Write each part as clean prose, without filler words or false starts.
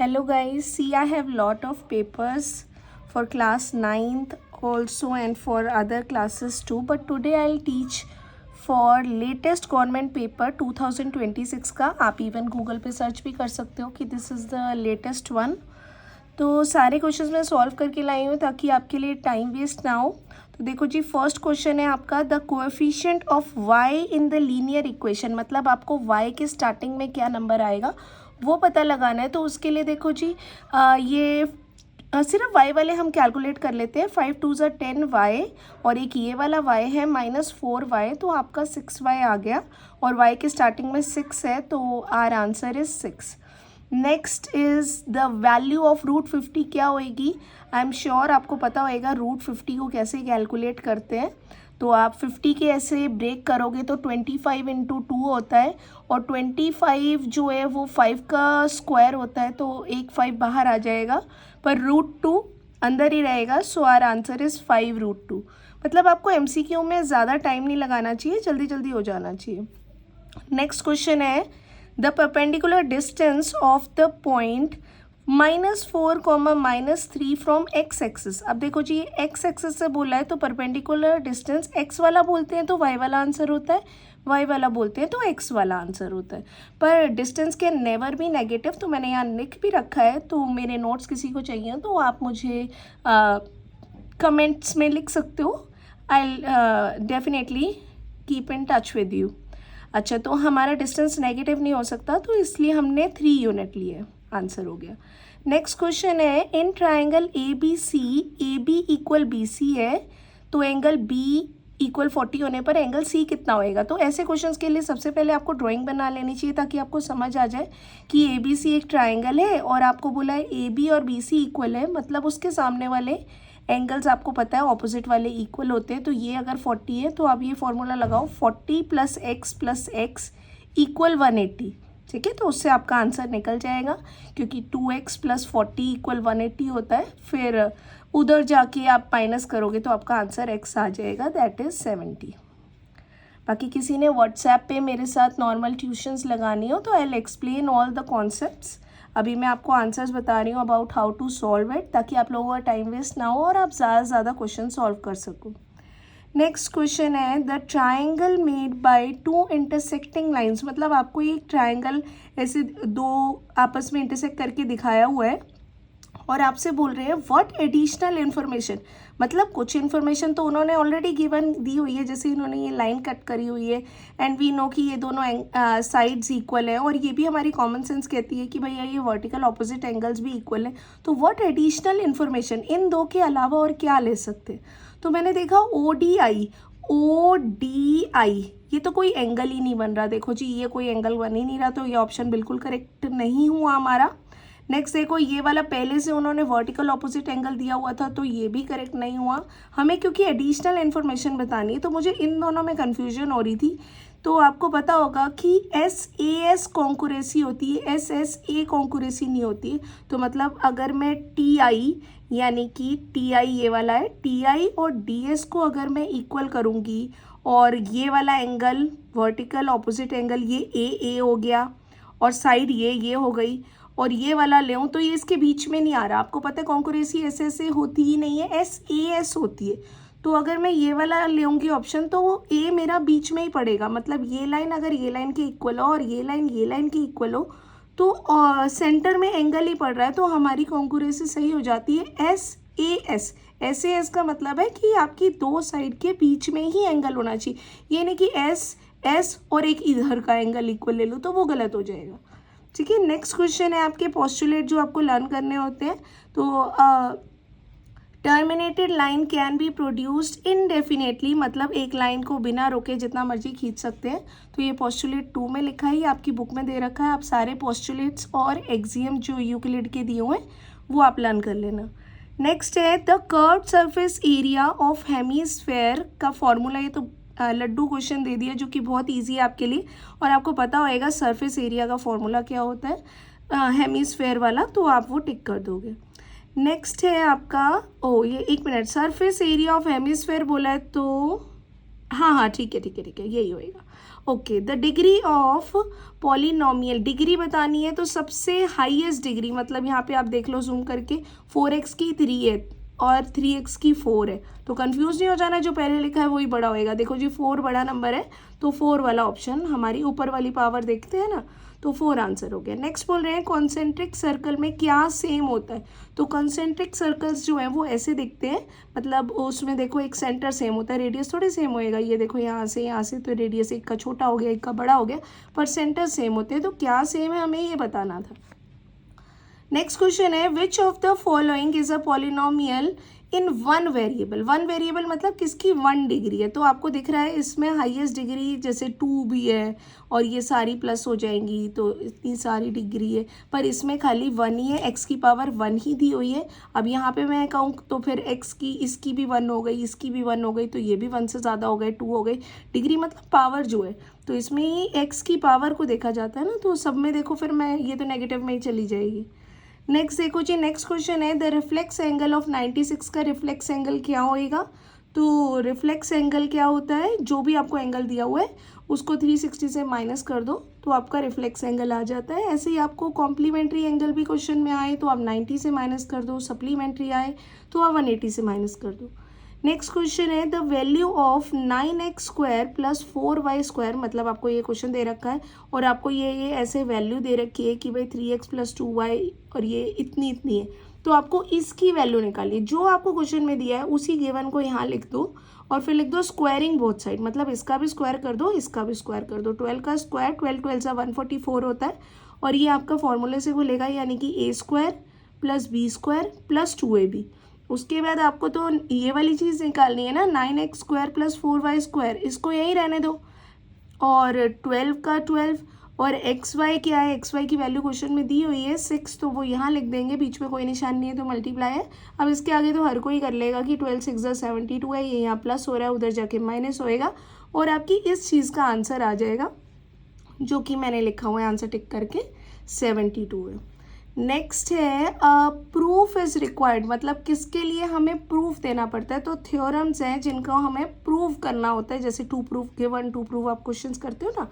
Hello guys, see I have lot of papers for class 9th also and for other classes too, but today I'll teach for latest government paper 2026 का. आप even Google पे search भी कर सकते हो कि this is the latest one. तो सारे क्वेश्चंस मैं सॉल्व करके लाई हूँ ताकि आपके लिए टाइम वेस्ट ना हो. तो देखो जी, फर्स्ट क्वेश्चन है आपका the coefficient of y in the linear equation, मतलब आपको y के स्टार्टिंग में क्या नंबर आएगा वो पता लगाना है. तो उसके लिए देखो जी, ये सिर्फ y वाले हम कैलकुलेट कर लेते हैं. 5 2 ज़ा 10y और एक ये वाला y है -4y, तो आपका 6y आ गया और y के स्टार्टिंग में 6 है, तो our answer is 6. Next is the value of √50 क्या होएगी. आई एम श्योर आपको पता होएगा √50 को कैसे कैलकुलेट करते हैं. तो आप 50 के ऐसे ब्रेक करोगे तो 25 × 2 होता है और 25 जो है वो 5 का स्क्वायर होता है, तो एक 5 बाहर आ जाएगा पर √2 अंदर ही रहेगा. सो आर आंसर इज़ 5√2. मतलब आपको MCQ में ज़्यादा टाइम नहीं लगाना चाहिए, जल्दी जल्दी हो जाना चाहिए. नेक्स्ट क्वेश्चन है the perpendicular distance of the point -4, -3 from x axis. अब देखो जी, ये x एक्सिस से बोला है तो परपेंडिकुलर डिस्टेंस x वाला बोलते हैं तो y वाला आंसर होता है, y वाला बोलते हैं तो x वाला आंसर होता है. पर distance can never be negative, तो मैंने यहाँ लिख भी रखा है. तो मेरे नोट्स किसी को चाहिए तो आप मुझे कमेंट्स में लिख सकते हो. I definitely keep in touch with you. अच्छा, तो हमारा डिस्टेंस नेगेटिव नहीं हो सकता, तो इसलिए हमने 3 यूनिट लिए. आंसर हो गया. नेक्स्ट क्वेश्चन है in triangle ABC, AB = BC है, तो एंगल B = 40 होने पर एंगल C कितना होएगा. तो ऐसे क्वेश्चंस के लिए सबसे पहले आपको ड्राइंग बना लेनी चाहिए ताकि आपको समझ आ जाए कि ABC एक ट्राइंगल है और आपको बोला है AB और BC इक्वल है, मतलब उसके सामने वाले एंगल्स आपको पता है ऑपोजिट वाले इक्वल होते हैं. तो ये अगर 40 है तो आप ये फॉर्मूला लगाओ 40 + x + x = 180. ठीक है, तो उससे आपका आंसर निकल जाएगा क्योंकि 2x + 40 = 180 होता है. फिर उधर जाके आप माइनस करोगे तो आपका आंसर x आ जाएगा, दैट इज़ 70. बाकी किसी ने व्हाट्सएप पे मेरे साथ नॉर्मल ट्यूशन्स लगानी हो तो I will explain all the concepts. अभी मैं आपको आंसर्स बता रही हूँ about how to solve it, ताकि आप लोगों का टाइम वेस्ट ना हो और आप ज़्यादा से ज़्यादा क्वेश्चन सॉल्व कर सको. नेक्स्ट क्वेश्चन है the triangle made by 2 intersecting lines, मतलब आपको ये ट्राइंगल ऐसे 2 आपस में इंटरसेक्ट करके दिखाया हुआ है और आपसे बोल रहे हैं व्हाट एडिशनल इन्फॉर्मेशन. मतलब कुछ इन्फॉर्मेशन तो उन्होंने ऑलरेडी गिवन दी हुई है, जैसे इन्होंने ये लाइन कट करी हुई है एंड वी नो कि ये दोनों साइड्स इक्वल है, और ये भी हमारी कॉमन सेंस कहती है कि भैया ये वर्टिकल ऑपोजिट एंगल्स भी इक्वल है. तो व्हाट एडिशनल इन्फॉर्मेशन, इन दो के अलावा और क्या ले सकते हैं. तो मैंने देखा ODI, ये तो कोई एंगल ही नहीं बन रहा. देखो जी, ये कोई एंगल बन ही नहीं रहा, तो ये ऑप्शन बिल्कुल करेक्ट नहीं हुआ हमारा. नेक्स्ट देखो, ये वाला पहले से उन्होंने वर्टिकल ऑपोजिट एंगल दिया हुआ था, तो ये भी करेक्ट नहीं हुआ. हमें क्योंकि एडिशनल इन्फॉर्मेशन बतानी है तो मुझे इन दोनों में कन्फ्यूजन हो रही थी. तो आपको पता होगा कि SAS कॉन्कुरेसी होती है, SSA कॉन्कुरेसी नहीं होती है. तो मतलब अगर मैं TI यानी कि TI ये वाला है, TI और DS को अगर मैं इक्वल करूँगी और ये वाला एंगल वर्टिकल ऑपोजिट एंगल ये AA हो गया और साइड ये हो गई और ये वाला लेऊँ तो ये इसके बीच में नहीं आ रहा. आपको पता है कॉन्कुरेसी SSA होती ही नहीं है, SAS होती है. तो अगर मैं ये वाला लेऊँगी ऑप्शन तो वो A मेरा बीच में ही पड़ेगा. मतलब ये लाइन अगर ये लाइन के इक्वल हो और ये लाइन के इक्वल हो तो सेंटर में एंगल ही पड़ रहा है, तो हमारी कॉन्कुरेसी सही हो जाती है SAS का मतलब है कि आपकी 2 साइड के बीच में ही एंगल होना चाहिए. ये नहीं कि S और एक इधर का एंगल इक्वल ले लो तो वो गलत हो जाएगा. ठीक है, नेक्स्ट क्वेश्चन है आपके पोस्टुलेट जो आपको लर्न करने होते हैं. तो terminated line can be produced indefinitely, मतलब एक लाइन को बिना रोके जितना मर्जी खींच सकते हैं. तो ये पोस्टुलेट 2 में लिखा है, ये आपकी बुक में दे रखा है. आप सारे पोस्टुलेट्स और एक्सियम जो यूक्लिड के दिए हुए हैं वो आप लर्न कर लेना. नेक्स्ट है the curved surface area of hemisphere का फॉर्मूला. ये तो लड्डू क्वेश्चन दे दिया जो कि बहुत इजी है आपके लिए और आपको पता होएगा सरफेस एरिया का फॉर्मूला क्या होता है हेमीस्फेयर वाला, तो आप वो टिक कर दोगे. नेक्स्ट है आपका ये 1 minute, surface area of hemisphere बोला है तो हाँ ठीक है यही होएगा. Okay, the degree of polynomial, degree बतानी है तो सबसे हाईएस्ट डिग्री, मतलब यहाँ पे आप देख लो जूम करके, 4x की 3 है और 3x की 4 है, तो कंफ्यूज नहीं हो जाना, जो पहले लिखा है वही बड़ा होएगा। देखो जी 4 बड़ा नंबर है तो 4 वाला ऑप्शन, हमारी ऊपर वाली पावर देखते हैं ना, तो 4 आंसर हो गया। नेक्स्ट बोल रहे हैं कॉन्सेंट्रिक सर्कल में क्या सेम होता है, तो कॉन्सेंट्रिक सर्कल्स जो हैं वो ऐसे दिखते हैं, मतलब उसमें देखो एक सेंटर सेम होता है, रेडियस थोड़ी सेम होएगा, ये देखो यहाँ से तो रेडियस एक का छोटा हो गया एक का बड़ा हो गया, पर सेंटर सेम होते हैं, तो क्या सेम है हमें ये बताना था। नेक्स्ट क्वेश्चन है which of the following is a polynomial in one variable, one variable मतलब किसकी 1 डिग्री है, तो आपको दिख रहा है इसमें हाईएस्ट डिग्री जैसे 2 भी है और ये सारी प्लस हो जाएंगी तो इतनी सारी डिग्री है, पर इसमें खाली 1 ही है, x की पावर 1 ही दी हुई है। अब यहाँ पे मैं कहूँ तो फिर x की इसकी भी 1 हो गई, इसकी भी 1 हो गई, तो ये भी 1 से ज़्यादा हो गए, 2 हो गई, डिग्री मतलब पावर जो है, तो इसमें ही x की पावर को देखा जाता है ना, तो सब में देखो फिर मैं ये तो नेगेटिव में ही चली जाएगी। नेक्स्ट देखो जी, नेक्स्ट क्वेश्चन है द रिफ्लेक्स एंगल ऑफ 96 का रिफ्लेक्स एंगल क्या होएगा, तो रिफ्लेक्स एंगल क्या होता है, जो भी आपको एंगल दिया हुआ है उसको 360 से माइनस कर दो तो आपका रिफ्लेक्स एंगल आ जाता है। ऐसे ही आपको कॉम्प्लीमेंट्री एंगल भी क्वेश्चन में आए तो आप 90 से माइनस कर दो, सप्लीमेंट्री आए तो आप 180 से माइनस कर दो। नेक्स्ट क्वेश्चन है the value of 9x square plus 4y square, मतलब आपको ये क्वेश्चन दे रखा है और आपको ये ऐसे वैल्यू दे रखी है कि भाई 3x प्लस 2y और ये इतनी है, तो आपको इसकी वैल्यू निकालिए, जो आपको क्वेश्चन में दिया है उसी गिवन को यहाँ लिख दो और फिर लिख दो स्क्वायरिंग बोथ साइड, मतलब इसका भी स्क्वायर कर दो इसका भी स्क्वायर कर दो, 12 का स्क्वायर 12 से 144 होता है और ये आपका फॉर्मूले से खुलेगा, यानी कि a square plus b square plus 2ab। उसके बाद आपको तो ये वाली चीज़ निकालनी है ना, 9x square plus 4y square, इसको यही रहने दो, और 12 का 12 और xy क्या है, xy की वैल्यू क्वेश्चन में दी हुई है 6, तो वो यहाँ लिख देंगे, बीच में कोई निशान नहीं है तो मल्टीप्लाई है। अब इसके आगे तो हर कोई कर लेगा कि 12 6 72 है, ये यहाँ प्लस हो रहा है उधर जाके माइनस होएगा और आपकी इस चीज़ का आंसर आ जाएगा जो कि मैंने लिखा हुआ है आंसर टिक करके 72 है। नेक्स्ट है प्रूफ इज रिक्वायर्ड, मतलब किसके लिए हमें प्रूफ देना पड़ता है, तो थ्योरम्स हैं जिनको हमें प्रूफ करना होता है, जैसे 2 प्रूफ गिवन 2 प्रूफ आप क्वेश्चंस करते हो ना,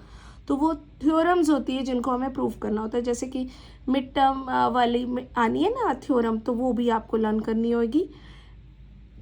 तो वो थ्योरम्स होती है जिनको हमें प्रूफ करना होता है, जैसे कि मिड टर्म वाली आनी है ना थ्योरम, तो वो भी आपको लर्न करनी होगी,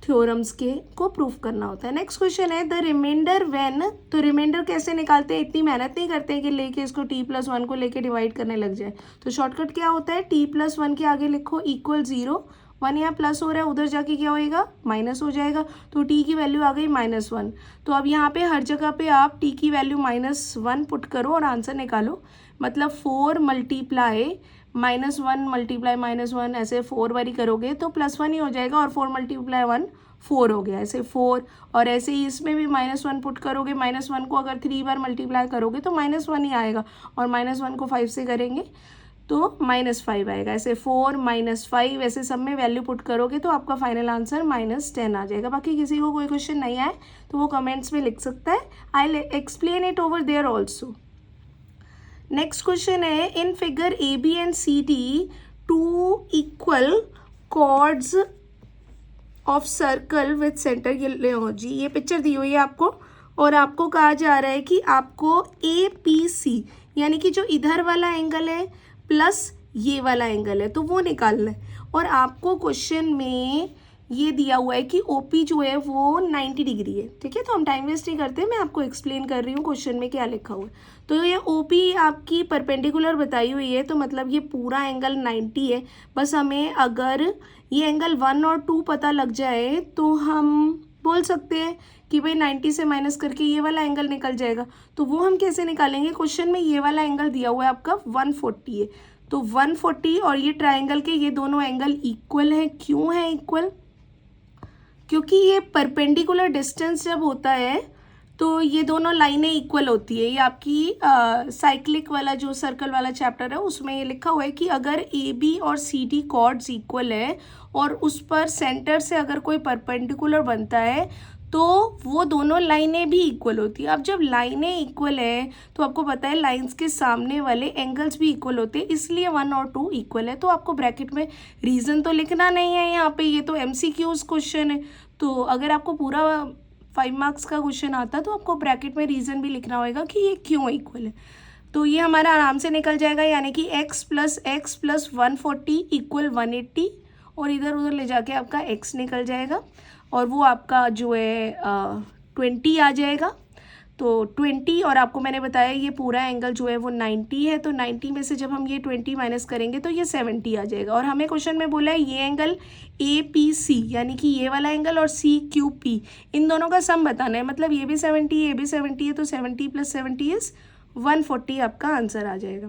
थ्योरम्स के को प्रूफ करना होता है। नेक्स्ट क्वेश्चन है द रिमाइंडर व्हेन, तो रिमाइंडर कैसे निकालते हैं, इतनी मेहनत नहीं करते हैं कि लेके इसको t+1 को लेके डिवाइड करने लग जाए, तो शॉर्टकट क्या होता है, t+1 के आगे लिखो इक्वल 0, 1 यहाँ प्लस हो रहा है उधर जाके क्या होएगा माइनस हो जाएगा, तो t की वैल्यू आ गई -1, तो अब यहाँ पे हर जगह पे आप t की वैल्यू -1 पुट करो और आंसर निकालो, मतलब 4 मल्टीप्लाई -1 मल्टीप्लाई -1 ऐसे 4 बारी करोगे तो +1 ही हो जाएगा और 4 मल्टीप्लाई 1 4 हो गया, ऐसे 4, और ऐसे ही इसमें भी -1 पुट करोगे, -1 को अगर 3 बार मल्टीप्लाई करोगे तो -1 ही आएगा और -1 को 5 से करेंगे तो -5 आएगा, ऐसे 4 -5 ऐसे सब में वैल्यू पुट करोगे तो आपका फाइनल आंसर -10 आ जाएगा। बाकी किसी को कोई क्वेश्चन नहीं आए तो वो कमेंट्स में लिख सकता है, I explain it over there also. Next question है in figure AB and CD 2 equal chords of circle with centre, ये जी ये पिक्चर दी हुई है आपको और आपको कहा जा रहा है कि आपको APC यानी कि जो इधर वाला एंगल है प्लस ये वाला एंगल है तो वो निकालना है, और आपको क्वेश्चन में ये दिया हुआ है कि OP जो है वो 90 डिग्री है, ठीक है, तो हम टाइम वेस्ट नहीं करते, मैं आपको एक्सप्लेन कर रही हूँ क्वेश्चन में क्या लिखा हुआ है। तो ये OP आपकी परपेंडिकुलर बताई हुई है, तो मतलब ये पूरा एंगल 90 है, बस हमें अगर ये एंगल 1 और 2 पता लग जाए तो हम बोल सकते हैं कि भाई 90 से माइनस करके ये वाला एंगल निकल जाएगा, तो वो हम कैसे निकालेंगे, क्वेश्चन में ये वाला एंगल दिया हुआ है आपका 140 है, तो 140 और ये ट्राइंगल के ये दोनों एंगल इक्वल हैं, क्यों है इक्वल, क्योंकि ये परपेंडिकुलर डिस्टेंस जब होता है तो ये दोनों लाइनें इक्वल होती है, ये आपकी साइक्लिक वाला जो सर्कल वाला चैप्टर है उसमें ये लिखा हुआ है कि अगर AB और CD कॉर्ड्स इक्वल है और उस पर सेंटर से अगर कोई परपेंडिकुलर बनता है तो वो दोनों लाइनें भी इक्वल होती है। अब जब लाइनें इक्वल है तो आपको पता है लाइंस के सामने वाले एंगल्स भी इक्वल होते हैं, इसलिए 1 और 2 इक्वल है, तो आपको ब्रैकेट में रीज़न तो लिखना नहीं है यहाँ पे, ये तो MCQs क्वेश्चन है, तो अगर आपको पूरा 5 मार्क्स का क्वेश्चन आता तो आपको ब्रैकेट में रीज़न भी लिखना होगा कि ये क्यों इक्वल है। तो ये हमारा आराम से निकल जाएगा, यानी कि x प्लस 140 इक्वल 180, और इधर उधर ले जाके आपका x निकल जाएगा और वो आपका जो है 20 आ जाएगा। तो 20, और आपको मैंने बताया ये पूरा एंगल जो है वो 90 है, तो 90 में से जब हम ये 20 माइनस करेंगे तो ये 70 आ जाएगा। और हमें क्वेश्चन में बोला है ये एंगल APC, यानी कि ये वाला एंगल और CQP, इन दोनों का सम बताना है। मतलब ये भी 70 है, ये भी 70 है, तो 70 प्लस 70 इज 140 आपका आंसर आ जाएगा।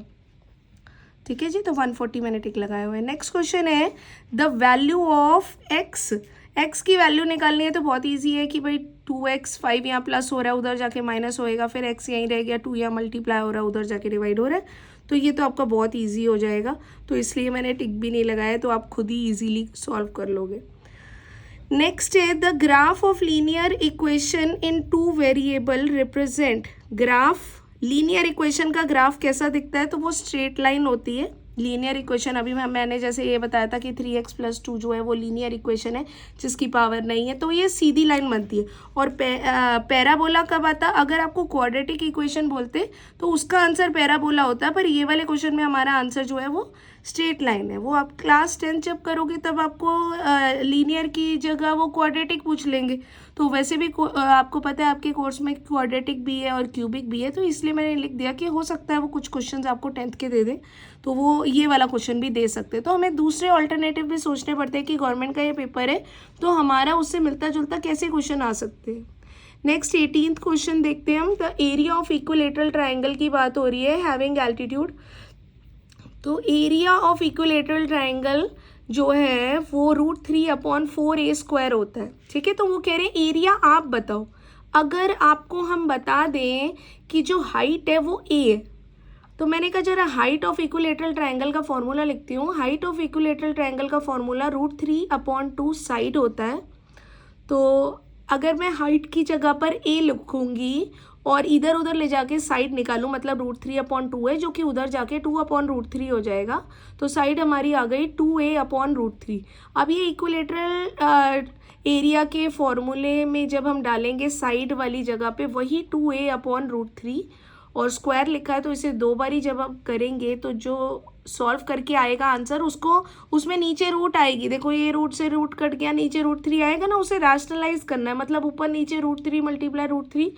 ठीक है जी, तो 140 मैंने टिक लगाए हुए हैं। नेक्स्ट क्वेश्चन है द वैल्यू ऑफ x की वैल्यू निकालनी है। तो बहुत इजी है कि भाई 2x, 5 यहाँ प्लस हो रहा है, उधर जाके माइनस होएगा, फिर x यहीं रह गया, 2 यहाँ मल्टीप्लाई हो रहा है, उधर जाके डिवाइड हो रहा है, तो ये तो आपका बहुत इजी हो जाएगा, तो इसलिए मैंने टिक भी नहीं लगाया, तो आप खुद ही इजीली सॉल्व कर लोगे। नेक्स्ट है the graph of linear equation in 2 variable represent. Graph, linear equation का ग्राफ कैसा दिखता है? तो वो स्ट्रेट लाइन होती है लीनियर इक्वेशन। अभी मैंने जैसे ये बताया था कि 3x + 2 जो है वो लीनियर इक्वेशन है जिसकी पावर नहीं है, तो ये सीधी लाइन बनती है। और पैराबोला कब आता? अगर आपको क्वाड्रेटिक इक्वेशन बोलते तो उसका आंसर पैराबोला होता है, पर ये वाले क्वेश्चन में हमारा आंसर जो है वो स्ट्रेट लाइन है। वो आप क्लास 10 जब करोगे तब आपको लीनियर की जगह वो क्वाड्रेटिक पूछ लेंगे। तो वैसे भी आपको पता है आपके कोर्स में क्वाड्रेटिक भी है और क्यूबिक भी है, तो इसलिए मैंने लिख दिया कि हो सकता है वो कुछ क्वेश्चंस आपको 10th के दे दे, तो वो ये वाला क्वेश्चन भी दे सकते हैं। तो हमें दूसरे ऑल्टरनेटिव भी सोचने पड़ते हैं कि गवर्नमेंट का ये पेपर है तो हमारा उससे मिलता जुलता कैसे क्वेश्चन आ सकते हैं। नेक्स्ट 18th क्वेश्चन देखते हैं हम। The area of equilateral triangle की बात हो रही है, हैविंग एल्टीट्यूड। तो एरिया ऑफ इक्विलेटरल ट्राइंगल जो है वो √3/4a² होता है। ठीक है, तो वो कह रहे हैं एरिया आप बताओ। अगर आपको हम बता दें कि जो हाइट है वो a है, तो मैंने कहा जरा हाइट ऑफ इक्विलेटरल ट्राइंगल का फॉर्मूला लिखती हूँ। हाइट ऑफ इक्विलेटरल ट्राइंगल का फॉर्मूला √3/2 साइड होता है। तो अगर मैं हाइट की जगह पर a लिखूंगी और इधर उधर ले जाके साइड निकालूं, मतलब √3/2 है जो कि उधर जाके 2/√3 हो जाएगा, तो साइड हमारी आ गई 2a/√3। अब ये इक्विलेटरल एरिया के फॉर्मूले में जब हम डालेंगे साइड वाली जगह पे वही 2a/√3 और स्क्वायर लिखा है, तो इसे 2 बारी जब आप करेंगे तो जो सॉल्व करके आएगा आंसर उसको उसमें नीचे रूट आएगी। देखो ये रूट से रूट कट गया, नीचे √3 आएगा ना, उसे रैशनलाइज करना है, मतलब ऊपर नीचे √3 मल्टीप्लाई √3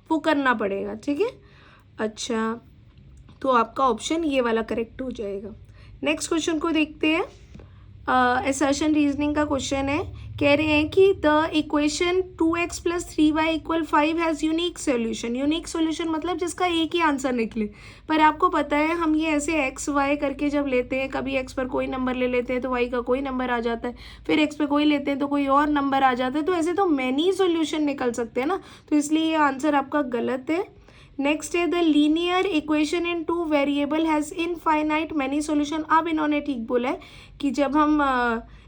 वो करना पड़ेगा। ठीक है, अच्छा, तो आपका ऑप्शन ये वाला करेक्ट हो जाएगा। नेक्स्ट क्वेश्चन को देखते हैं। असर्शन रीजनिंग का क्वेश्चन है, कह रहे हैं कि the equation 2x + 3y = 5 has unique solution. Unique solution मतलब जिसका एक ही आंसर निकले। पर आपको पता है हम ये ऐसे x y करके जब लेते हैं, कभी x पर कोई नंबर ले लेते हैं तो y का कोई नंबर आ जाता है, फिर x पे कोई लेते हैं तो कोई और नंबर आ जाता है, तो ऐसे तो मैनी सोल्यूशन निकल सकते हैं ना, तो इसलिए ये आंसर आपका गलत है। नेक्स्ट है the linear equation in 2 variable has infinite many solution. अब इन्होंने ठीक बोला है कि जब हम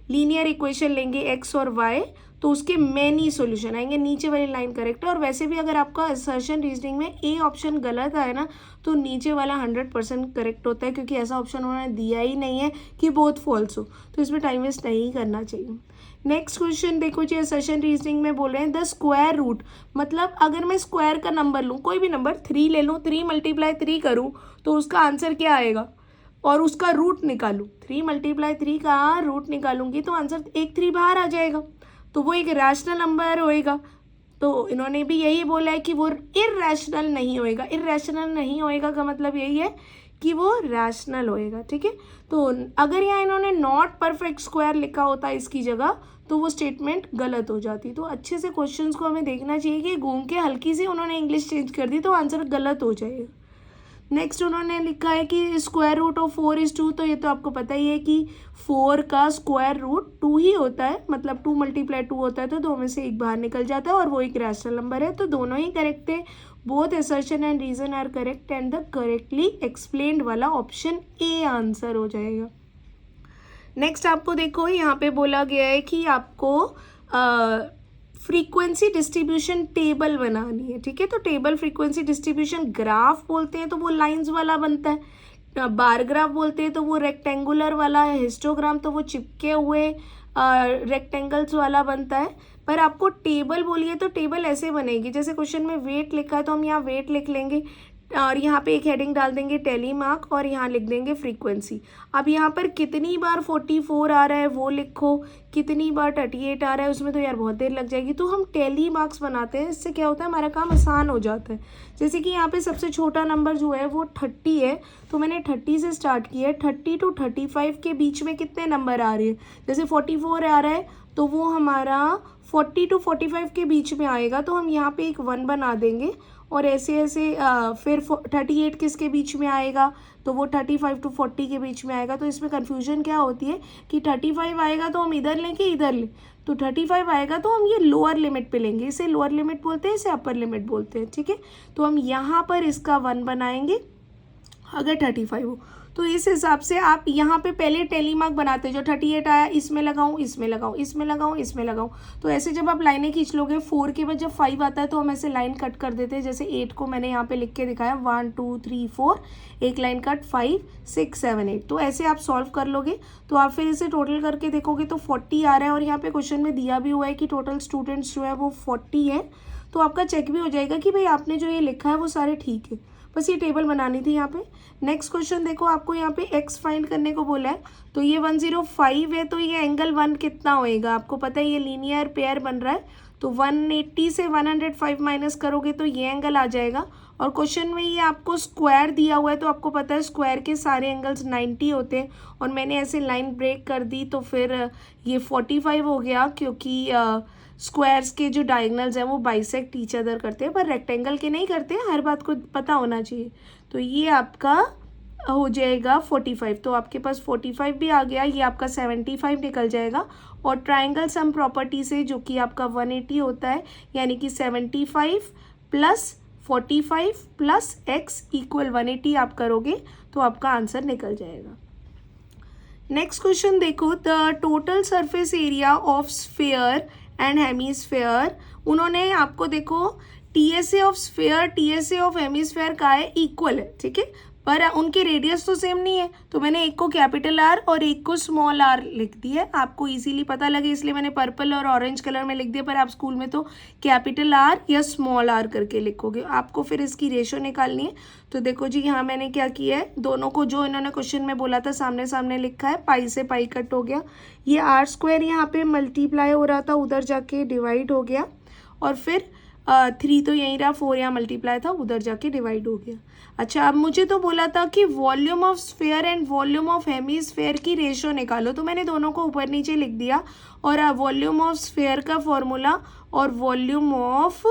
लीनियर इक्वेशन लेंगे x और y तो उसके मैनी सोल्यूशन आएंगे। नीचे वाली लाइन करेक्ट है, और वैसे भी अगर आपका असर्शन रीजनिंग में ए ऑप्शन गलत आए ना तो नीचे वाला 100% करेक्ट होता है, क्योंकि ऐसा ऑप्शन उन्होंने दिया ही नहीं है कि बोथ फॉल्स हो, तो इसमें टाइम वेस्ट नहीं करना चाहिए। नेक्स्ट क्वेश्चन देखो जी, असर्शन रीजनिंग में बोल रहे हैं द स्क्वायर रूट, मतलब अगर मैं स्क्वायर का नंबर लूँ, कोई भी नंबर 3 ले लूँ, 3 × 3 करूँ तो उसका आंसर क्या आएगा, और उसका रूट निकालूँ, 3 × 3 का रूट निकालूंगी तो आंसर 1 3 बाहर आ जाएगा, तो वो एक रैशनल नंबर होएगा। तो इन्होंने भी यही बोला है कि वो इर्रेशनल नहीं होएगा। इर्रेशनल नहीं होएगा का मतलब यही है कि वो रैशनल होएगा। ठीक है, तो अगर यहाँ इन्होंने नॉट परफेक्ट स्क्वायर लिखा होता इसकी जगह तो वो स्टेटमेंट गलत हो जाती। तो अच्छे से क्वेश्चंस को हमें देखना चाहिए कि घूम के हल्की सी उन्होंने इंग्लिश चेंज कर दी तो आंसर गलत हो जाएगा। नेक्स्ट उन्होंने लिखा है कि स्क्वायर रूट ऑफ 4 = 2, तो ये तो आपको पता ही है कि 4 का स्क्वायर रूट 2 ही होता है, मतलब 2 × 2 होता है, तो 2 में से एक बाहर निकल जाता है और वो एक रैशनल नंबर है, तो दोनों ही करेक्ट है। Both assertion and reason are correct and the correctly explained वाला ऑप्शन ए आंसर हो जाएगा। नेक्स्ट आपको देखो यहाँ पे बोला गया है कि आपको फ्रीक्वेंसी डिस्ट्रीब्यूशन टेबल बनानी है। ठीक है, तो टेबल फ्रीक्वेंसी डिस्ट्रीब्यूशन ग्राफ बोलते हैं तो वो लाइंस वाला बनता है, बार ग्राफ बोलते हैं तो वो रेक्टेंगुलर वाला है, हिस्टोग्राम तो वो चिपके हुए रेक्टेंगल्स वाला बनता है। पर आपको टेबल बोलिए तो टेबल ऐसे बनेगी, जैसे क्वेश्चन में वेट लिखा है तो हम यहाँ वेट लिख लेंगे और यहाँ पे एक हेडिंग डाल देंगे टेली मार्क और यहाँ लिख देंगे फ्रीक्वेंसी। अब यहाँ पर कितनी बार 44 आ रहा है वो लिखो, कितनी बार 38 आ रहा है, उसमें तो यार बहुत देर लग जाएगी। तो हम टेली मार्क्स बनाते हैं, इससे क्या होता है हमारा काम आसान हो जाता है। जैसे कि यहाँ पे सबसे छोटा नंबर जो है वो 30 है, तो मैंने 30 से स्टार्ट किया है। 30 to 35 के बीच में कितने नंबर आ रहे हैं, जैसे 44 आ रहा है तो वो हमारा 40 to 45 के बीच में आएगा, तो हम यहाँ पे एक 1 बना देंगे और ऐसे ऐसे फिर 38 किसके बीच में आएगा, तो वो 35 to 40 के बीच में आएगा। तो इसमें कन्फ्यूजन क्या होती है कि 35 आएगा तो हम इधर लें कि इधर लें, तो 35 आएगा तो हम ये लोअर लिमिट पे लेंगे, इसे लोअर लिमिट बोलते हैं, इसे अपर लिमिट बोलते हैं, ठीक है। तो हम यहाँ पर इसका 1 बनाएंगे अगर 35 हो, तो इस हिसाब से आप यहाँ पे पहले टेली मार्क बनाते हैं। जो 38 आया इसमें लगाऊं, इसमें लगाऊं, इसमें लगाऊं, इसमें लगाऊं, तो ऐसे जब आप लाइनें खींच लोगे 4 के बाद जब 5 आता है तो हम ऐसे लाइन कट कर देते हैं। जैसे 8 को मैंने यहाँ पे लिख के दिखाया 1 2 3 4, एक लाइन कट 5 6 7 8। तो ऐसे आप सॉल्व कर लोगे तो आप फिर इसे टोटल करके देखोगे तो 40 आ रहा है और यहाँ पे क्वेश्चन में दिया भी हुआ है कि टोटल स्टूडेंट्स जो है वो 40 है। तो आपका चेक भी हो जाएगा कि भाई आपने जो ये लिखा है वो सारे ठीक है, बस ये टेबल बनानी थी यहाँ पे। नेक्स्ट क्वेश्चन देखो, आपको यहाँ पे x फाइंड करने को बोला है, तो ये 105 है, तो ये एंगल 1 कितना होएगा, आपको पता है ये लीनियर पेयर बन रहा है, तो 180 से 105 माइनस करोगे तो ये एंगल आ जाएगा। और क्वेश्चन में ये आपको स्क्वायर दिया हुआ है, तो आपको पता है स्क्वायर के सारे एंगल्स 90 होते हैं, और मैंने ऐसे लाइन ब्रेक कर दी तो फिर ये 45 हो गया, क्योंकि स्क्वायर्स के जो डायगनल्स हैं वो बाइसेक्ट ईच अदर करते हैं, पर रेक्टेंगल के नहीं करते हैं, हर बात को पता होना चाहिए। तो ये आपका हो जाएगा 45, तो आपके पास 45 भी आ गया, ये आपका 75 निकल जाएगा। और ट्राइंगल सम प्रॉपर्टी से जो कि आपका 180 होता है, यानी कि 75 प्लस 45 प्लस x इक्वल 180 आप करोगे तो आपका आंसर निकल जाएगा। नेक्स्ट क्वेश्चन देखो, the total surface area of sphere and hemisphere, उन्होंने आपको देखो TSA of sphere TSA of hemisphere का है इक्वल है, ठीक है, पर उनके रेडियस तो सेम नहीं है, तो मैंने एक को कैपिटल आर और एक को स्मॉल आर लिख दिया है, आपको इजीली पता लगे इसलिए मैंने पर्पल और ऑरेंज कलर में लिख दिया, पर आप स्कूल में तो कैपिटल आर या स्मॉल आर करके लिखोगे। आपको फिर इसकी रेशो निकालनी है, तो देखो जी यहाँ मैंने क्या किया है, दोनों को जो इन्होंने क्वेश्चन में बोला था सामने सामने लिखा है, पाई से पाई कट हो गया, ये आर स्क्वायर यहाँ पे मल्टीप्लाई हो रहा था उधर जाके डिवाइड हो गया, और फिर 3 तो यहीं रहा, 4 यहाँ मल्टीप्लाई था उधर जाके डिवाइड हो गया। अच्छा, अब मुझे तो बोला था कि volume of sphere and volume of hemisphere की रेशो निकालो, तो मैंने दोनों को ऊपर नीचे लिख दिया, और वॉल्यूम ऑफ स्फीयर का फॉर्मूला और वॉल्यूम ऑफ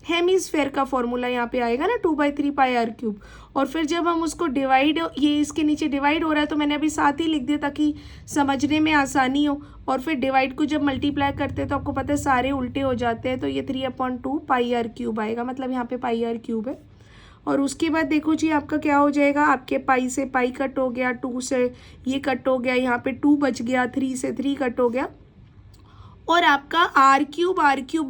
हेमीस्फीयर का फॉर्मूला यहाँ पे आएगा ना 2/3 पाई आर क्यूब, और फिर जब हम उसको डिवाइड, ये इसके नीचे डिवाइड हो रहा है तो मैंने अभी साथ ही लिख दिया ताकि समझने में आसानी हो, और फिर डिवाइड को जब मल्टीप्लाई करते हैं तो आपको पता है सारे उल्टे हो जाते हैं, तो ये 3/2 पाई आर क्यूब आएगा, मतलब यहाँ पे पाई आर क्यूब है। और उसके बाद देखो जी आपका क्या हो जाएगा, आपके पाई से पाई कट हो गया, 2 से ये कट हो गया, यहाँ पे 2 बच गया, 3 से 3 कट हो गया, और आपका आर क्यूब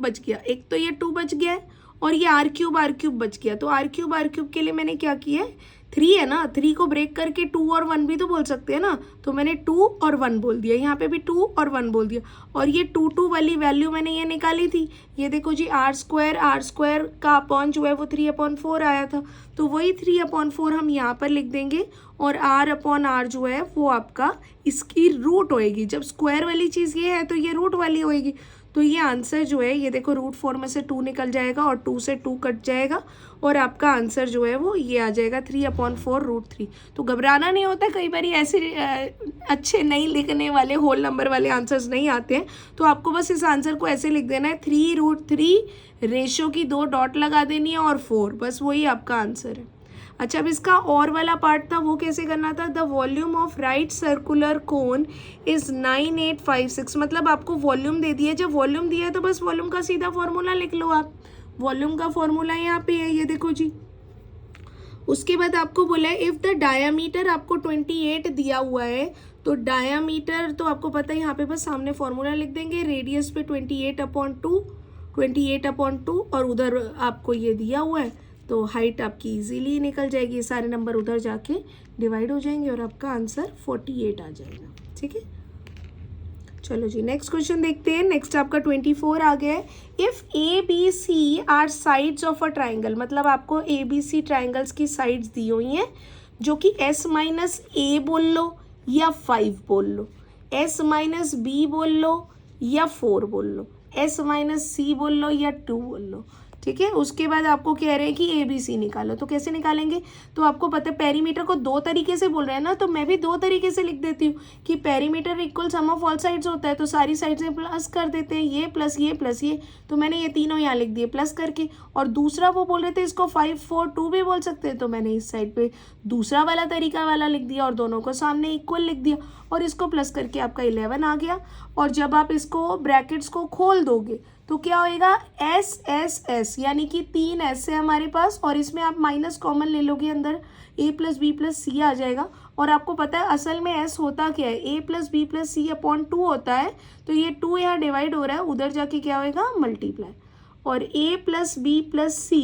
बच गया, एक तो ये 2 बच गया है और ये आर क्यूब बच गया। तो आर क्यूब के लिए मैंने क्या किया है, 3 है ना, 3 को ब्रेक करके 2 और 1 भी तो बोल सकते हैं ना, तो मैंने 2 और 1 बोल दिया, यहाँ पे भी 2 और 1 बोल दिया, और ये 2 वाली वैल्यू मैंने ये निकाली थी, ये देखो जी आर स्क्वायर का अपॉन जो है वो 3/4 आया था, तो वही 3/4 हम यहाँ पर लिख देंगे, और r/r जो है वो आपका इसकी रूट होएगी, जब स्क्वायर वाली चीज़ ये है तो ये रूट वाली होएगी, तो ये आंसर जो है ये देखो √4 में से 2 निकल जाएगा और 2 से 2 कट जाएगा, और आपका आंसर जो है वो ये आ जाएगा 3/4√3। तो घबराना नहीं होता, कई बार ऐसे अच्छे नहीं लिखने वाले होल नंबर वाले आंसर्स नहीं आते हैं, तो आपको बस इस आंसर को ऐसे लिख देना है 3√3, रेशो की 2 डॉट लगा देनी है और 4, बस वही आपका आंसर है। अच्छा, अब इसका और वाला पार्ट था वो कैसे करना था, the volume of right circular cone is 9856, मतलब आपको वॉल्यूम दे दिया, जब वॉल्यूम दिया है तो बस वॉल्यूम का सीधा फॉर्मूला लिख लो आप, वॉल्यूम का फॉर्मूला यहाँ पे है, ये देखो जी। उसके बाद आपको बोला है इफ़ द डायामीटर आपको 28 दिया हुआ है, तो डायामीटर तो आपको पता है यहाँ पे बस सामने फॉर्मूला लिख देंगे, रेडियस पे 28/2 और उधर आपको ये दिया हुआ है, तो हाइट आपकी इजीली निकल जाएगी, सारे नंबर उधर जाके डिवाइड हो जाएंगे और आपका आंसर 48 आ जाएगा, ठीक है। चलो जी नेक्स्ट क्वेश्चन देखते हैं। नेक्स्ट आपका 24 आ गया है। If A B C are sides of a triangle, मतलब आपको ए बी सी ट्राइंगल्स की साइड्स दी हुई हैं जो कि एस माइनस ए बोल लो या 5 बोल लो, एस माइनस बी बोल लो या 4 बोल लो, एस माइनस सी बोल लो या 2 बोल लो, ठीक है। उसके बाद आपको कह रहे हैं कि ए बी सी निकालो, तो कैसे निकालेंगे? तो आपको पता है पेरीमीटर को दो तरीके से बोल रहे हैं ना, तो मैं भी दो तरीके से लिख देती हूँ कि perimeter equal some of all sides होता है, तो सारी साइड से प्लस कर देते हैं, ये प्लस ये, तो मैंने ये तीनों यहाँ लिख दिए प्लस करके। और दूसरा वो बोल रहे थे इसको 5 4 2 भी बोल सकते हैं, तो मैंने इस साइड पे दूसरा वाला तरीका वाला लिख दिया और दोनों को सामने इक्वल लिख दिया और इसको प्लस करके आपका 11 आ गया। और जब आप इसको ब्रैकेट्स को खोल दोगे तो क्या होएगा? एस एस एस, यानी कि 3 एस है हमारे पास और इसमें आप माइनस कॉमन ले लोगे, अंदर ए प्लस बी प्लस सी आ जाएगा। और आपको पता है असल में एस होता क्या है? ए प्लस बी प्लस सी अपॉन 2 होता है, तो ये 2 यहाँ डिवाइड हो रहा है, उधर जाके क्या होएगा? मल्टीप्लाई। और ए प्लस बी प्लस सी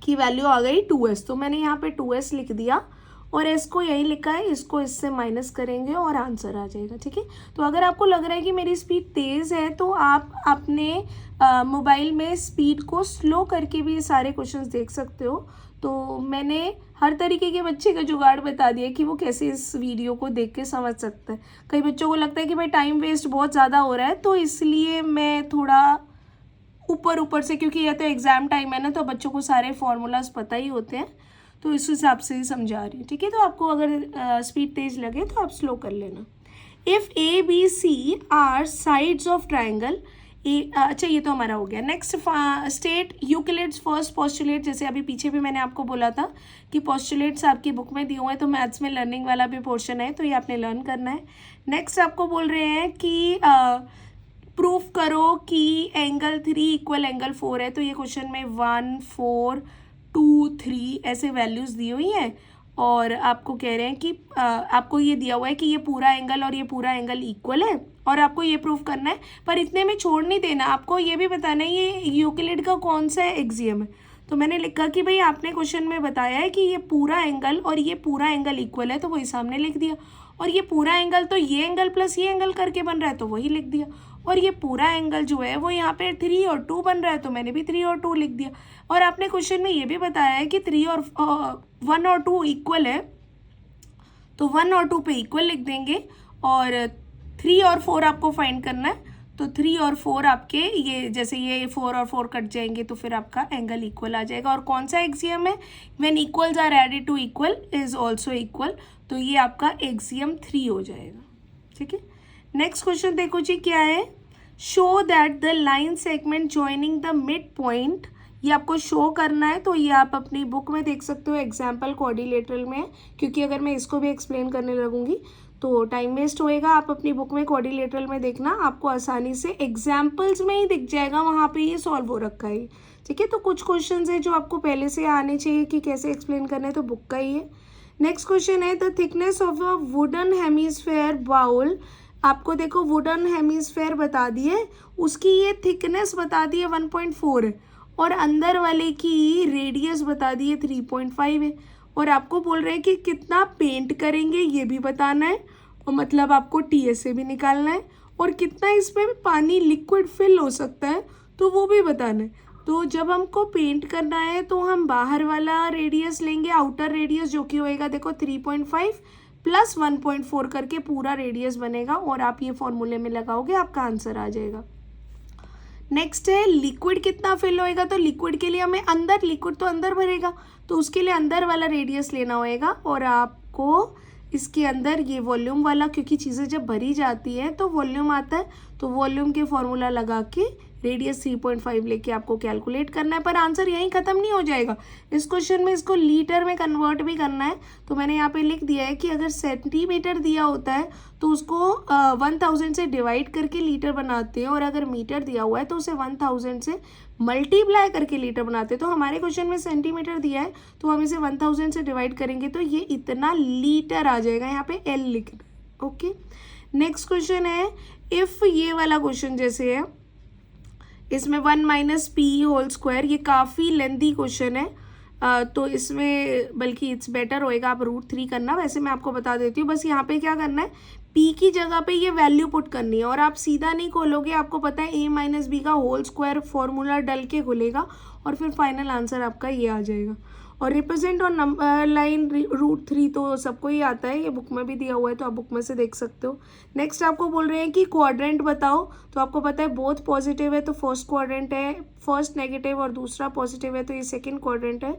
की वैल्यू आ गई 2s, तो मैंने यहाँ पे 2s लिख दिया और एस को यही लिखा है, इसको इससे माइनस करेंगे और आंसर आ जाएगा, ठीक है। तो अगर आपको लग रहा है कि मेरी स्पीड तेज़ है तो आप अपने मोबाइल में स्पीड को स्लो करके भी ये सारे क्वेश्चंस देख सकते हो। तो मैंने हर तरीके के बच्चे का जुगाड़ बता दिया कि वो कैसे इस वीडियो को देख के समझ सकता है। कई बच्चों को लगता है कि भाई टाइम वेस्ट बहुत ज़्यादा हो रहा है, तो इसलिए मैं थोड़ा ऊपर से, क्योंकि यह तो एग्ज़ाम टाइम है ना, तो बच्चों को सारे फॉर्मूलाज पता ही होते हैं, तो इस हिसाब से ही समझा रही हूँ, ठीक है। तो आपको अगर स्पीड तेज लगे तो आप स्लो कर लेना। If A B C are sides of triangle A, अच्छा ये तो हमारा हो गया। Next state Euclid's first postulate, जैसे अभी पीछे भी मैंने आपको बोला था कि पोस्टुलेट्स आपकी बुक में दिए हुए हैं, तो मैथ्स में लर्निंग वाला भी पोर्शन है, तो ये आपने लर्न करना है। नेक्स्ट आपको बोल रहे हैं कि प्रूफ करो कि एंगल 3 इक्वल एंगल 4 है, तो ये क्वेश्चन में 1 4 2 3 ऐसे वैल्यूज़ दी हुई हैं और आपको कह रहे हैं कि आपको ये दिया हुआ है कि ये पूरा एंगल और ये पूरा एंगल इक्वल है और आपको ये प्रूफ करना है। पर इतने में छोड़ नहीं देना, आपको ये भी बताना है ये यूक्लिड का कौन सा एक्सियम है। तो मैंने लिखा कि भाई आपने क्वेश्चन में बताया है कि ये पूरा एंगल और ये पूरा एंगल इक्वल है, तो वही सामने लिख दिया। और ये पूरा एंगल तो ये एंगल प्लस ये एंगल करके बन रहा है, तो वही लिख दिया। और ये पूरा एंगल जो है वो यहाँ पे 3 और 2 बन रहा है, तो मैंने भी 3 और 2 लिख दिया। और आपने क्वेश्चन में ये भी बताया है कि 3 और 1 और 2 इक्वल है, तो 1 और 2 पे इक्वल लिख देंगे और 3 और 4 आपको फाइंड करना है, तो 3 और 4 आपके ये जैसे ये 4 और 4 कट जाएंगे तो फिर आपका एंगल इक्वल आ जाएगा। और कौन सा एक्सियम है? When equals are added to equal is also equal, तो ये आपका एक्सियम 3 हो जाएगा, ठीक है। नेक्स्ट क्वेश्चन देखो जी क्या है। Show that the line segment joining the mid point, ये आपको शो करना है, तो ये आप अपनी बुक में देख सकते हो, एग्जाम्पल कोऑर्डिनेटर में, क्योंकि अगर मैं इसको भी एक्सप्लेन करने लगूंगी तो टाइम वेस्ट होएगा। आप अपनी बुक में कोऑर्डिनेटर में देखना, आपको आसानी से एग्जाम्पल्स में ही दिख जाएगा, वहाँ पे ये सॉल्व हो रखा है, ठीक है। तो कुछ क्वेश्चन है जो आपको पहले से आने चाहिए कि कैसे एक्सप्लेन करना है, तो बुक का ही है। नेक्स्ट क्वेश्चन है the thickness of a wooden hemisphere bowl, आपको देखो वुडन हेमिस्फेयर बता दिए, उसकी ये थिकनेस बता दी है 1.4 है और अंदर वाले की रेडियस बता दी है 3.5 है। और आपको बोल रहे हैं कि कितना पेंट करेंगे ये भी बताना है, और मतलब आपको TSA भी निकालना है, और कितना इसमें पानी लिक्विड फिल हो सकता है तो वो भी बताना है। तो जब हमको पेंट करना है तो हम बाहर वाला रेडियस लेंगे, आउटर रेडियस, जो कि होएगा देखो 3.5 प्लस 1.4 करके पूरा रेडियस बनेगा और आप ये फॉर्मूले में लगाओगे, आपका आंसर आ जाएगा। नेक्स्ट है लिक्विड कितना फिल होएगा, तो लिक्विड के लिए हमें अंदर, लिक्विड तो अंदर भरेगा, तो उसके लिए अंदर वाला रेडियस लेना होएगा और आपको इसके अंदर ये वॉल्यूम वाला, क्योंकि चीज़ें जब भरी जाती है तो वॉल्यूम आता है, तो वॉल्यूम के फॉर्मूला लगा के रेडियस 3.5 लेके आपको कैलकुलेट करना है। पर आंसर यहीं ख़त्म नहीं हो जाएगा, इस क्वेश्चन में इसको लीटर में कन्वर्ट भी करना है। तो मैंने यहाँ पे लिख दिया है कि अगर सेंटीमीटर दिया होता है तो उसको 1000 से डिवाइड करके लीटर बनाते हैं, और अगर मीटर दिया हुआ है तो उसे 1000 से मल्टीप्लाई करके लीटर बनाते हैं। तो हमारे क्वेश्चन में सेंटीमीटर दिया है तो हम इसे 1000 से डिवाइड करेंगे तो ये इतना लीटर आ जाएगा, यहाँ पे L लिखना है, ओके। नेक्स्ट क्वेश्चन है, इफ़ ये वाला क्वेश्चन जैसे है, इसमें 1 - p होल स्क्वायर, ये काफ़ी लेंथी क्वेश्चन है, तो इसमें बल्कि इट्स बेटर होएगा आप √3 करना। वैसे मैं आपको बता देती हूँ, बस यहाँ पे क्या करना है, p की जगह पे ये वैल्यू पुट करनी है और आप सीधा नहीं खोलोगे, आपको पता है a माइनस बी का होल स्क्वायर फॉर्मूला डल के खुलेगा और फिर फाइनल आंसर आपका ये आ जाएगा। और रिप्रेजेंट ऑन नंबर लाइन √3 तो सबको ही आता है, ये बुक में भी दिया हुआ है तो आप बुक में से देख सकते हो। नेक्स्ट आपको बोल रहे हैं कि क्वाड्रेंट बताओ, तो आपको पता है बोथ पॉजिटिव है तो फर्स्ट क्वाड्रेंट है, फर्स्ट नेगेटिव और दूसरा पॉजिटिव है तो ये सेकंड क्वाड्रेंट है,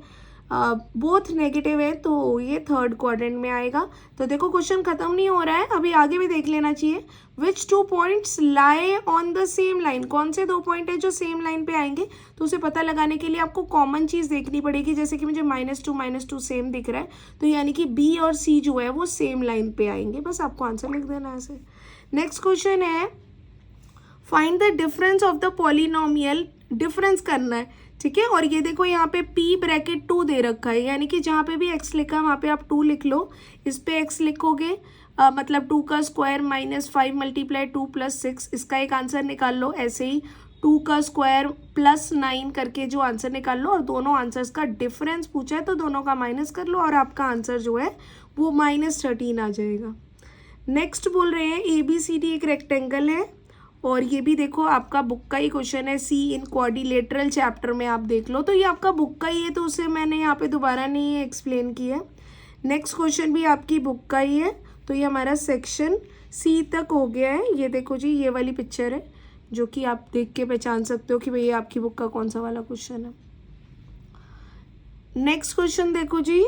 बोथ नेगेटिव है तो ये थर्ड क्वाड्रेंट में आएगा। तो देखो क्वेश्चन खत्म नहीं हो रहा है, अभी आगे भी देख लेना चाहिए। विच 2 points lie on the same line, कौन से 2 पॉइंट है जो सेम लाइन पे आएंगे, तो उसे पता लगाने के लिए आपको कॉमन चीज़ देखनी पड़ेगी। जैसे कि मुझे -2 सेम दिख रहा है तो यानी कि बी और सी जो है वो सेम लाइन पे आएंगे, बस आपको आंसर लिख देना है ऐसे। नेक्स्ट क्वेश्चन है find the difference of the polynomial, difference करना है, ठीक है। और ये देखो यहाँ पे p ब्रैकेट 2 दे रखा है, यानी कि जहाँ पे भी x लिखा है वहाँ पे आप 2 लिख लो, इस पे x लिखोगे मतलब 2 का स्क्वायर -5 × 2 + 6, इसका एक आंसर निकाल लो। ऐसे ही 2 का स्क्वायर +9 करके जो आंसर निकाल लो और दोनों आंसर्स का डिफरेंस पूछा है तो दोनों का माइनस कर लो और आपका आंसर जो है वो -13 आ जाएगा। नेक्स्ट बोल रहे हैं ABCD एक रेक्टेंगल है और ये भी देखो आपका बुक का ही क्वेश्चन है, सी इन क्वाड्रिलेटरल चैप्टर में आप देख लो, तो ये आपका बुक का ही है तो उसे मैंने यहाँ पे दोबारा नहीं एक्सप्लेन किया। नेक्स्ट क्वेश्चन भी आपकी बुक का ही है, तो ये हमारा सेक्शन सी तक हो गया है। ये देखो जी ये वाली पिक्चर है जो कि आप देख के पहचान सकते हो कि भाई ये आपकी बुक का कौन सा वाला क्वेश्चन है। नेक्स्ट क्वेश्चन देखो जी,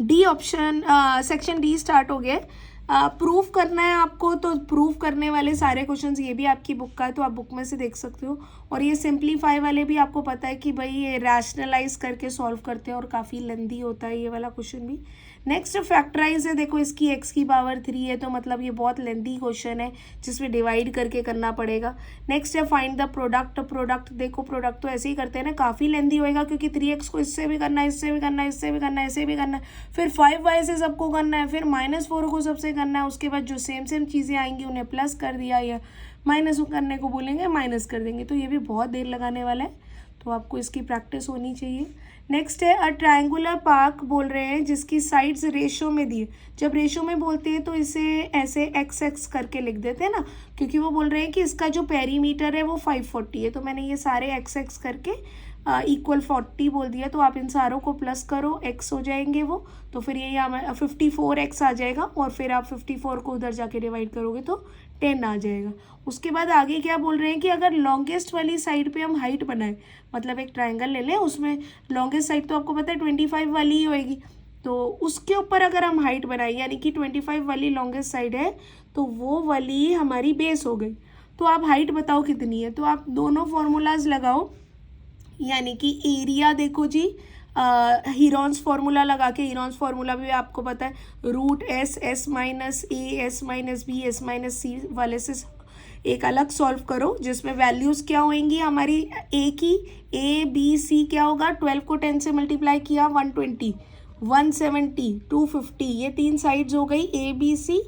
D option, section D start हो गया है। प्रूफ करना है आपको, तो प्रूफ करने वाले सारे क्वेश्चंस ये भी आपकी बुक का है तो आप बुक में से देख सकते हो। और ये सिंप्लीफाई वाले भी आपको पता है कि भाई ये रैशनलाइज करके सॉल्व करते हैं और काफ़ी लेंदी होता है ये वाला क्वेश्चन भी। नेक्स्ट फैक्टराइज है, देखो इसकी x की पावर 3 है तो मतलब ये बहुत लेंदी क्वेश्चन है जिसमें डिवाइड करके करना पड़ेगा। नेक्स्ट है फाइंड द प्रोडक्ट, प्रोडक्ट देखो प्रोडक्ट तो ऐसे ही करते हैं ना, काफ़ी लेंदी होएगा क्योंकि 3x को इससे भी करना है, इससे भी करना है, इससे भी करना है, इससे भी करना है, फिर 5y से सबको करना है, फिर -4 को सबसे करना है, उसके बाद जो सेम चीज़ें आएंगी उन्हें प्लस कर दिया या माइनस करने को बोलेंगे माइनस कर देंगे, तो ये भी बहुत देर लगाने वाला है तो आपको इसकी प्रैक्टिस होनी चाहिए। नेक्स्ट है अ ट्रायंगुलर पार्क बोल रहे हैं जिसकी साइड्स रेशो में दिए, जब रेशो में बोलते हैं तो इसे ऐसे x करके लिख देते हैं ना, क्योंकि वो बोल रहे हैं कि इसका जो पेरीमीटर है वो 540 है, तो मैंने ये सारे x करके इक्वल 40 बोल दिया, तो आप इन सारों को प्लस करो, x हो जाएंगे वो, तो फिर ये यहाँ 54x आ जाएगा और फिर आप 54 को उधर जाके डिवाइड करोगे तो 10 आ जाएगा। उसके बाद आगे क्या बोल रहे हैं कि अगर लॉन्गेस्ट वाली साइड पे हम हाइट बनाएं, मतलब एक ट्रायंगल ले लें उसमें लॉन्गेस्ट साइड तो आपको पता है 25 वाली ही होएगी, तो उसके ऊपर अगर हम हाइट बनाएं यानी कि 25 वाली लॉन्गेस्ट साइड है तो वो वाली हमारी बेस हो गई। तो आप हाइट बताओ कितनी है, तो आप दोनों फॉर्मूलाज लगाओ, यानी कि एरिया देखो जी हीरॉन्स फार्मूला लगा के, हीरॉन्स फार्मूला भी आपको पता है √S S - A S - B S - C वाले से एक अलग सॉल्व करो जिसमें वैल्यूज़ क्या होंगी हमारी a की, A B C क्या होगा, 12 को 10 से मल्टीप्लाई किया 120 170 250, ये 3 साइड्स हो गई A B C,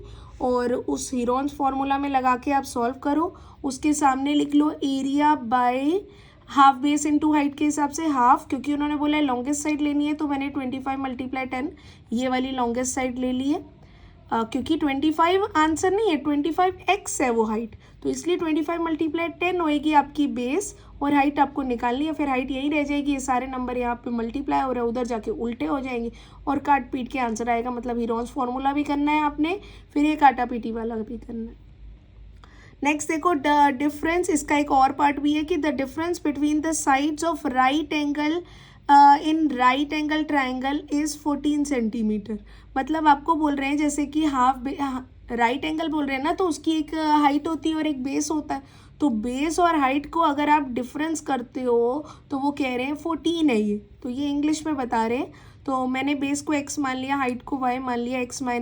और उस हीरॉन्स फार्मूला में लगा के आप सॉल्व करो। उसके सामने लिख लो area by half base into height के हिसाब से हाफ, क्योंकि उन्होंने बोला है लॉन्गेस्ट साइड लेनी है तो मैंने 25 × 10 ये वाली लॉन्गेस्ट साइड ले ली है, क्योंकि 25 आंसर नहीं है 25x है वो हाइट, तो इसलिए 25 × 10 होएगी आपकी बेस और हाइट आपको निकालनी है, फिर हाइट यही रह जाएगी, ये सारे नंबर यहाँ पे मल्टीप्लाई हो रहे हैं उधर जाके उल्टे हो जाएंगे और काट पीट के आंसर आएगा, मतलब हीरॉन्स फार्मूला भी करना है आपने, फिर ये काटा पीटी वाला भी करना है। नेक्स्ट देखो डिफरेंस, इसका एक और पार्ट भी है कि the difference between the sides of right angle in right angle triangle is 14 centimetre, मतलब आपको बोल रहे हैं जैसे कि हाफ राइट एंगल बोल रहे हैं ना तो उसकी एक हाइट होती है और एक बेस होता है, तो बेस और हाइट को अगर आप डिफरेंस करते हो तो वो कह रहे हैं 14 है ये, तो ये इंग्लिश में बता रहे हैं, तो मैंने बेस को x मान लिया, हाइट को y मान लिया, x - y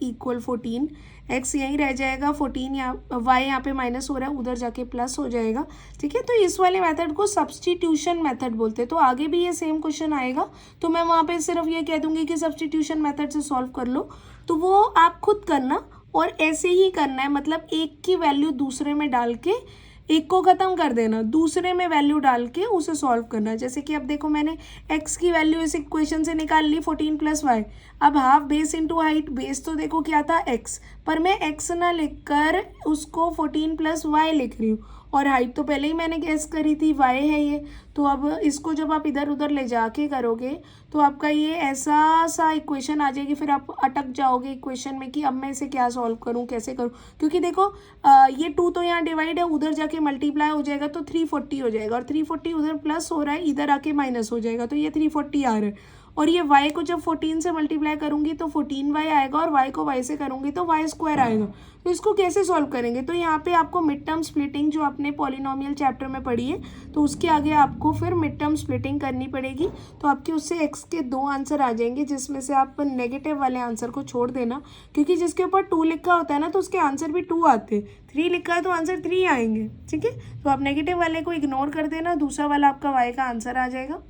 = 14, x यहीं रह जाएगा 14, यहाँ y यहाँ पे माइनस हो रहा है उधर जाके प्लस हो जाएगा, ठीक है। तो इस वाले मेथड को सब्सटीट्यूशन मेथड बोलते हैं, तो आगे भी ये सेम क्वेश्चन आएगा तो मैं वहाँ पे सिर्फ ये कह दूँगी कि सब्सटीट्यूशन मेथड से सॉल्व कर लो, तो वो आप खुद करना और ऐसे ही करना है, मतलब एक की वैल्यू दूसरे में डाल के एक को ख़त्म कर देना, दूसरे में वैल्यू डाल के उसे सॉल्व करना। जैसे कि अब देखो मैंने x की वैल्यू इस इक्वेशन से निकाल ली 14 + y। अब half base into height, base तो देखो क्या था x, पर मैं x ना लिखकर उसको 14 + y लिख रही हूँ, और हाइट तो पहले ही मैंने गैस करी थी y है ये। तो अब इसको जब आप इधर उधर ले जाके करोगे तो आपका ये ऐसा सा इक्वेशन आ जाएगी, फिर आप अटक जाओगे इक्वेशन में कि अब मैं इसे क्या सॉल्व करूँ, कैसे करूँ। क्योंकि देखो ये 2 तो यहाँ डिवाइड है, उधर जाके मल्टीप्लाई हो जाएगा तो 340 हो जाएगा, और 340 उधर प्लस हो रहा है, इधर आके माइनस हो जाएगा, तो ये 340 आ रहा है। और ये y को जब 14 से मल्टीप्लाई करूंगी तो 14y आएगा, और y को y से करूंगी तो y² आएगा। तो इसको कैसे सॉल्व करेंगे, तो यहाँ पे आपको मिड टर्म स्प्लिटिंग जो आपने पॉलिनोमियल चैप्टर में पढ़ी है, तो उसके आगे आपको फिर मिड टर्म स्प्लिटिंग करनी पड़ेगी। तो आपके उससे x के 2 आंसर आ जाएंगे, जिसमें से आप नेगेटिव वाले आंसर को छोड़ देना, क्योंकि जिसके ऊपर 2 लिखा होता है ना तो उसके आंसर भी 2 आते हैं, 3 लिखा है तो आंसर 3 आएंगे। ठीक है, तो आप नेगेटिव वाले को इग्नोर कर देना, दूसरा वाला आपका y का आंसर आ जाएगा,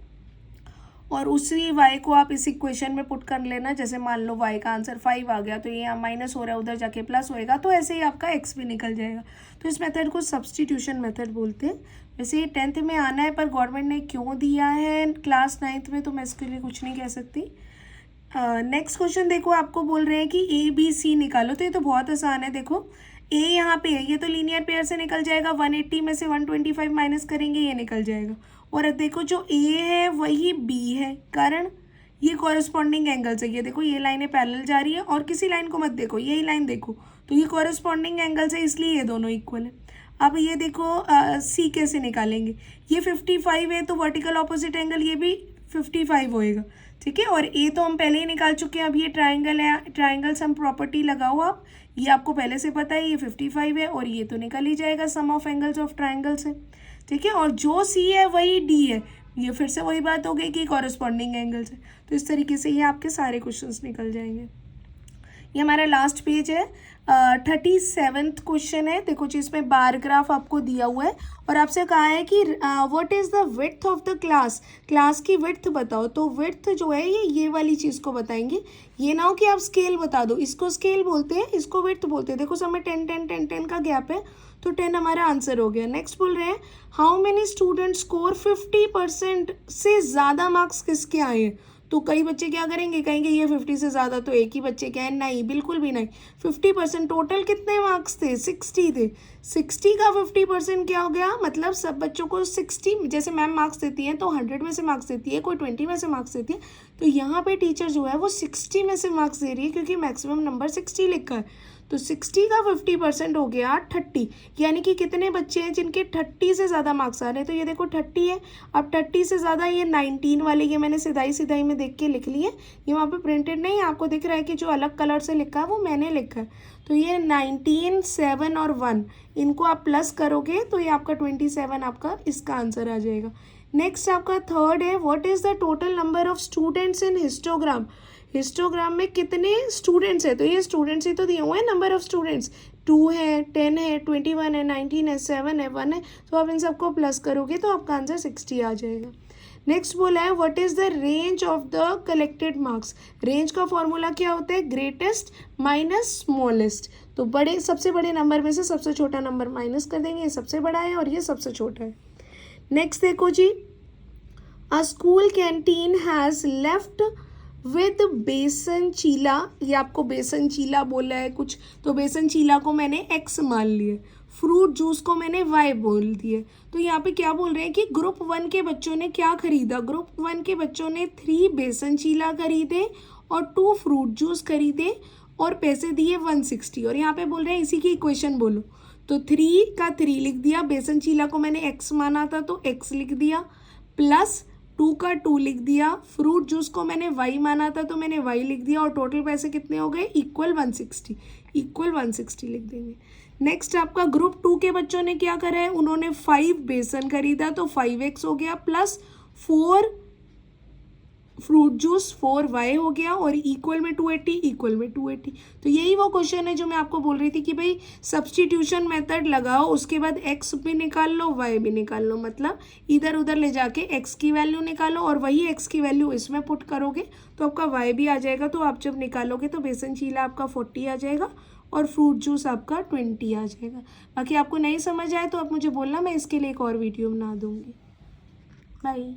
और उसी y को आप इस इक्वेशन में पुट कर लेना। जैसे मान लो y का आंसर 5 आ गया, तो ये यहाँ माइनस हो रहा है, उधर जाके प्लस होएगा, तो ऐसे ही आपका x भी निकल जाएगा। तो इस मेथड को सब्स्टिट्यूशन मेथड बोलते हैं। वैसे ये 10th में आना है, पर गवर्नमेंट ने क्यों दिया है क्लास 9th में, तो मैं इसके लिए कुछ नहीं कह सकती। नेक्स्ट क्वेश्चन देखो, आपको बोल रहे हैं कि ABC निकालो, तो ये तो बहुत आसान है। देखो a यहाँ पे है, ये तो लीनियर पेयर से निकल जाएगा, 180 में से 125 माइनस करेंगे, ये निकल जाएगा। और देखो जो a है वही b है, कारण ये कॉरेस्पॉन्डिंग एंगल से, ये देखो ये लाइनें पैरेलल जा रही है, और किसी लाइन को मत देखो, यही लाइन देखो, तो ये कॉरेस्पॉन्डिंग एंगल से, इसलिए ये दोनों इक्वल है। अब ये देखो c कैसे निकालेंगे, ये 55 है तो वर्टिकल ऑपोजिट एंगल ये भी 55 होएगा। ठीक है, और a तो हम पहले ही निकाल चुके हैं। अब ये ट्राइंगल है, ट्राइंगल सम प्रॉपर्टी लगाओ आप, ये आपको पहले से पता है, ये 55 है, और ये तो निकल ही जाएगा सम ऑफ एंगल्स ऑफ ट्राइंगल से। ठीक है, और जो c है वही d है, ये फिर से वही बात हो गई कि कॉरेस्पॉन्डिंग एंगल से। तो इस तरीके से ये आपके सारे क्वेश्चंस निकल जाएंगे। ये हमारा लास्ट पेज है, 37th क्वेश्चन है। देखो जी, इसमें बार ग्राफ आपको दिया हुआ है, और आपसे कहा है कि what is the width of the class, class की विड्थ बताओ। तो विड्थ जो है ये वाली चीज़ को बताएंगे, ये ना हो कि आप स्केल बता दो, इसको स्केल बोलते हैं, इसको विड्थ बोलते हैं। देखो सब में 10 10 10 10 का गैप है, तो 10 हमारा आंसर हो गया। नेक्स्ट बोल रहे हैं हाउ मेनी स्टूडेंट स्कोर 50% से ज़्यादा मार्क्स किसके आए हैं। तो कई बच्चे क्या करेंगे, कहेंगे ये 50 से ज़्यादा तो एक ही बच्चे क्या है, नहीं बिल्कुल भी नहीं। 50% टोटल कितने मार्क्स थे, 60 थे, 60 का 50% क्या हो गया, मतलब सब बच्चों को 60, जैसे मैम मार्क्स देती हैं तो 100 में से मार्क्स देती है, कोई 20 में से मार्क्स देती है, तो यहाँ पे टीचर जो है वो 60 में से मार्क्स दे रही है, क्योंकि मैक्सिमम नंबर 60 लिखा है। तो 60 का 50% हो गया 30, यानी कि कितने बच्चे हैं जिनके 30 से ज़्यादा मार्क्स आ रहे हैं। तो ये देखो 30 है, अब 30 से ज़्यादा ये 19 वाले, ये मैंने सिधाई में देख के लिख लिए, ये वहाँ पे प्रिंटेड नहीं, आपको दिख रहा है कि जो अलग कलर से लिखा है वो मैंने लिखा है। तो ये 19, 7 और 1, इनको आप प्लस करोगे तो ये आपका 27 आपका इसका आंसर आ जाएगा। नेक्स्ट आपका थर्ड है, what is the total number of students in histogram, histogram में कितने स्टूडेंट्स हैं। तो ये स्टूडेंट्स ही तो दिए हुए हैं, नंबर ऑफ स्टूडेंट्स 2 है, 10 है, 21 है, 19 है, 7 है, 1 है, तो आप इन सबको प्लस करोगे तो आपका आंसर 60 आ जाएगा। नेक्स्ट बोला है what is the range of the collected marks, range का फॉर्मूला क्या होता है, ग्रेटेस्ट माइनस स्मॉलेस्ट। तो बड़े, सबसे बड़े नंबर में से सबसे छोटा नंबर माइनस कर देंगे, ये सबसे बड़ा है और ये सबसे छोटा है। नेक्स्ट देखो जी, a school canteen has left with besan cheela, ये आपको बेसन चीला बोला है कुछ, तो बेसन चीला को मैंने x मान लिया, फ्रूट जूस को मैंने y बोल दिए। तो यहाँ पे क्या बोल रहे हैं कि ग्रुप 1 के बच्चों ने क्या खरीदा, ग्रुप 1 के बच्चों ने 3 बेसन चीला खरीदे और 2 फ्रूट जूस खरीदे और पैसे दिए 160, और यहाँ पे बोल रहे हैं इसी की इक्वेशन बोलो। तो 3 का 3 लिख दिया, बेसन चीला को मैंने x माना था तो x लिख दिया, प्लस 2 का 2 लिख दिया, फ्रूट जूस को मैंने y माना था तो मैंने y लिख दिया, और टोटल पैसे कितने हो गए, इक्वल 160, इक्वल 160 लिख देंगे। नेक्स्ट आपका ग्रुप 2 के बच्चों ने क्या करा है, उन्होंने 5 बेसन खरीदा तो 5x हो गया, प्लस 4 फ्रूट जूस 4y हो गया और इक्वल में 280, इक्वल में 280। तो यही वो क्वेश्चन है जो मैं आपको बोल रही थी कि भाई सब्स्टिट्यूशन मेथड लगाओ, उसके बाद x भी निकाल लो, y भी निकाल लो, मतलब इधर उधर ले जाके x की वैल्यू निकालो और वही x की वैल्यू इसमें पुट करोगे तो आपका y भी आ जाएगा। तो आप जब निकालोगे तो बेसन चीला आपका 40 आ जाएगा और फ्रूट जूस आपका 20 आ जाएगा। बाकी आपको नहीं समझ आए तो आप मुझे बोलना, मैं इसके लिए एक और वीडियो बना दूँगी। बाय।